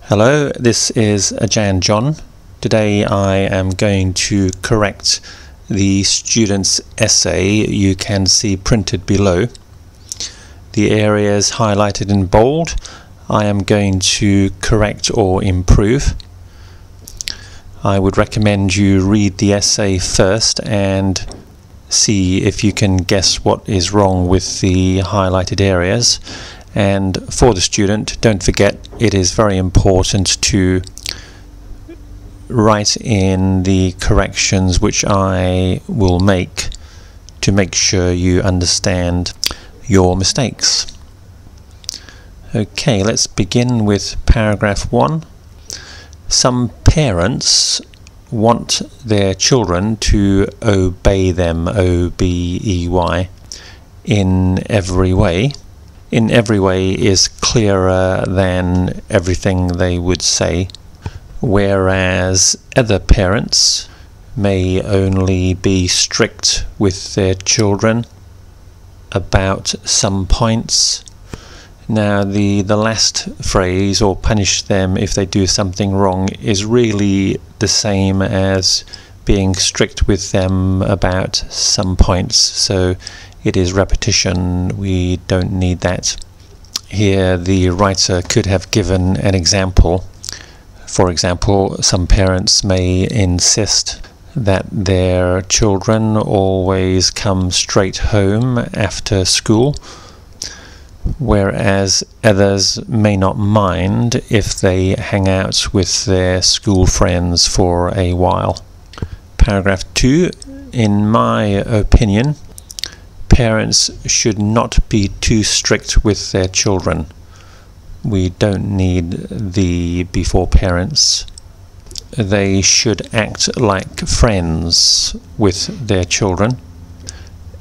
Hello, this is Ajan John. Today I am going to correct the student's essay you can see printed below. The areas highlighted in bold I am going to correct or improve. I would recommend you read the essay first and see if you can guess what is wrong with the highlighted areas. And for the student, don't forget it is very important to write in the corrections which I will make to make sure you understand your mistakes. Okay, let's begin with paragraph 1. Some parents want their children to obey them, O-B-E-Y, in every way. In every way is clearer than everything they would say, whereas other parents may only be strict with their children about some points. Now the last phrase, or punish them if they do something wrong, is really the same as being strict with them about some points, so it is repetition. We don't need that. Here the writer could have given an example. For example, some parents may insist that their children always come straight home after school, whereas others may not mind if they hang out with their school friends for a while. Paragraph 2. In my opinion, parents should not be too strict with their children. We don't need the before parents. They should act like friends with their children.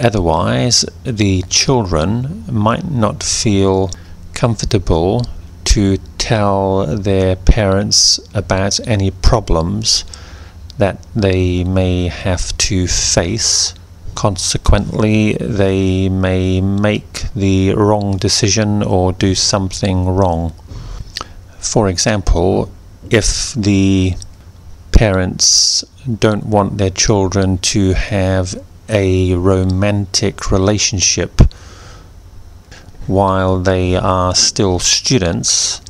Otherwise, the children might not feel comfortable to tell their parents about any problems that they may have to face. Consequently, they may make the wrong decision or do something wrong. For example, if the parents don't want their children to have a romantic relationship while they are still students,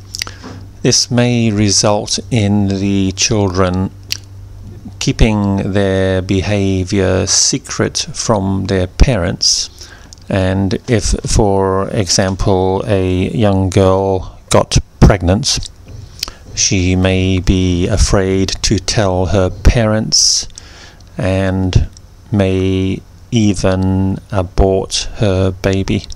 this may result in the children keeping their behavior secret from their parents. And if, for example, a young girl got pregnant, she may be afraid to tell her parents and may even abort her baby.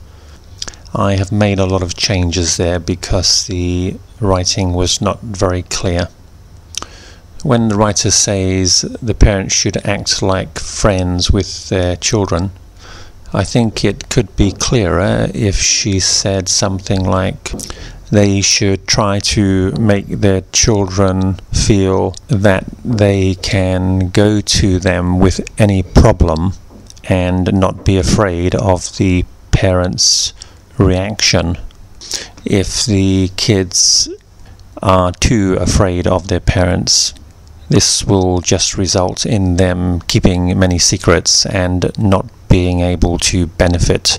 I have made a lot of changes there because the writing was not very clear. When the writer says the parents should act like friends with their children, I think it could be clearer if she said something like they should try to make their children feel that they can go to them with any problem and not be afraid of the parents' reaction. If the kids are too afraid of their parents, this will just result in them keeping many secrets and not being able to benefit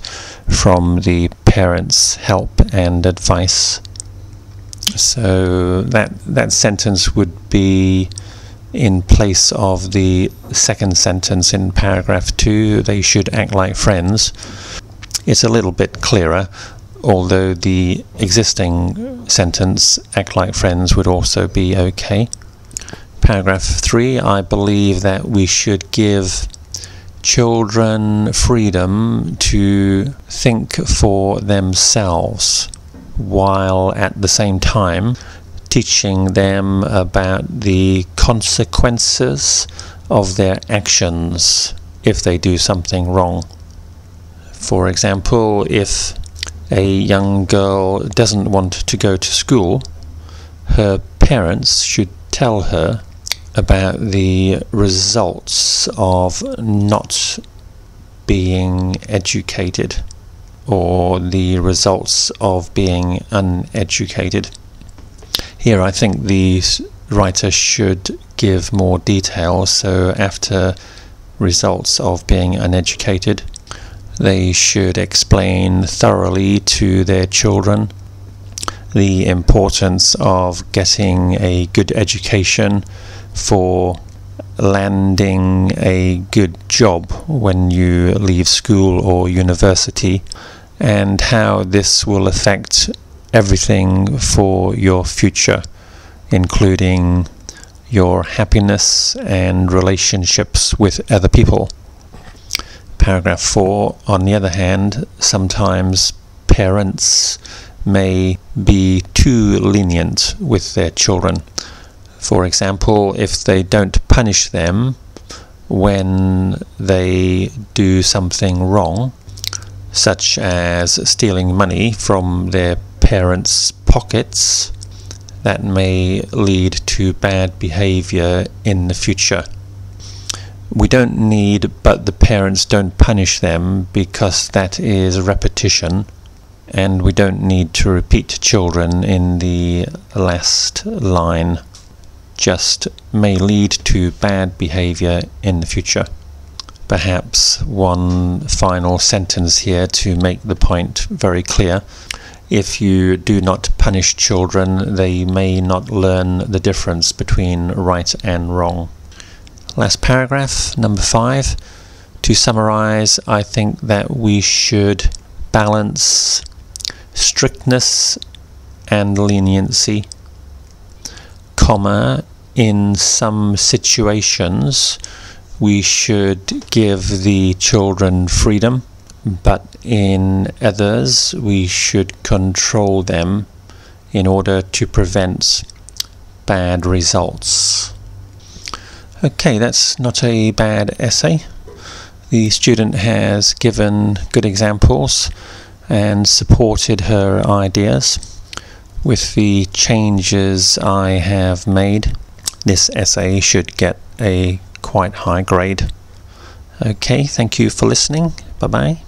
from the parents' help and advice. So that sentence would be in place of the second sentence in paragraph 2, they should act like friends. It's a little bit clearer, although the existing sentence, act like friends, would also be okay. Paragraph 3, I believe that we should give children freedom to think for themselves, while at the same time teaching them about the consequences of their actions if they do something wrong. For example, if a young girl doesn't want to go to school, her parents should tell her about the results of not being educated or the results of being uneducated. Here I think the writer should give more detail, so after results of being uneducated, they should explain thoroughly to their children the importance of getting a good education for landing a good job when you leave school or university, and how this will affect everything for your future, including your happiness and relationships with other people. Paragraph 4, on the other hand, sometimes parents may be too lenient with their children. For example, if they don't punish them when they do something wrong, such as stealing money from their parents' pockets, that may lead to bad behavior in the future. We don't need "but the parents don't punish them" because that is repetition, and we don't need to repeat children in the last line. Just may lead to bad behavior in the future. Perhaps one final sentence here to make the point very clear. If you do not punish children, they may not learn the difference between right and wrong. Last paragraph, number 5. To summarize, I think that we should balance strictness and leniency, comma, in some situations we should give the children freedom, but in others we should control them in order to prevent bad results. Okay, that's not a bad essay. The student has given good examples and supported her ideas. With the changes I have made, this essay should get a quite high grade. Okay, thank you for listening. Bye-bye.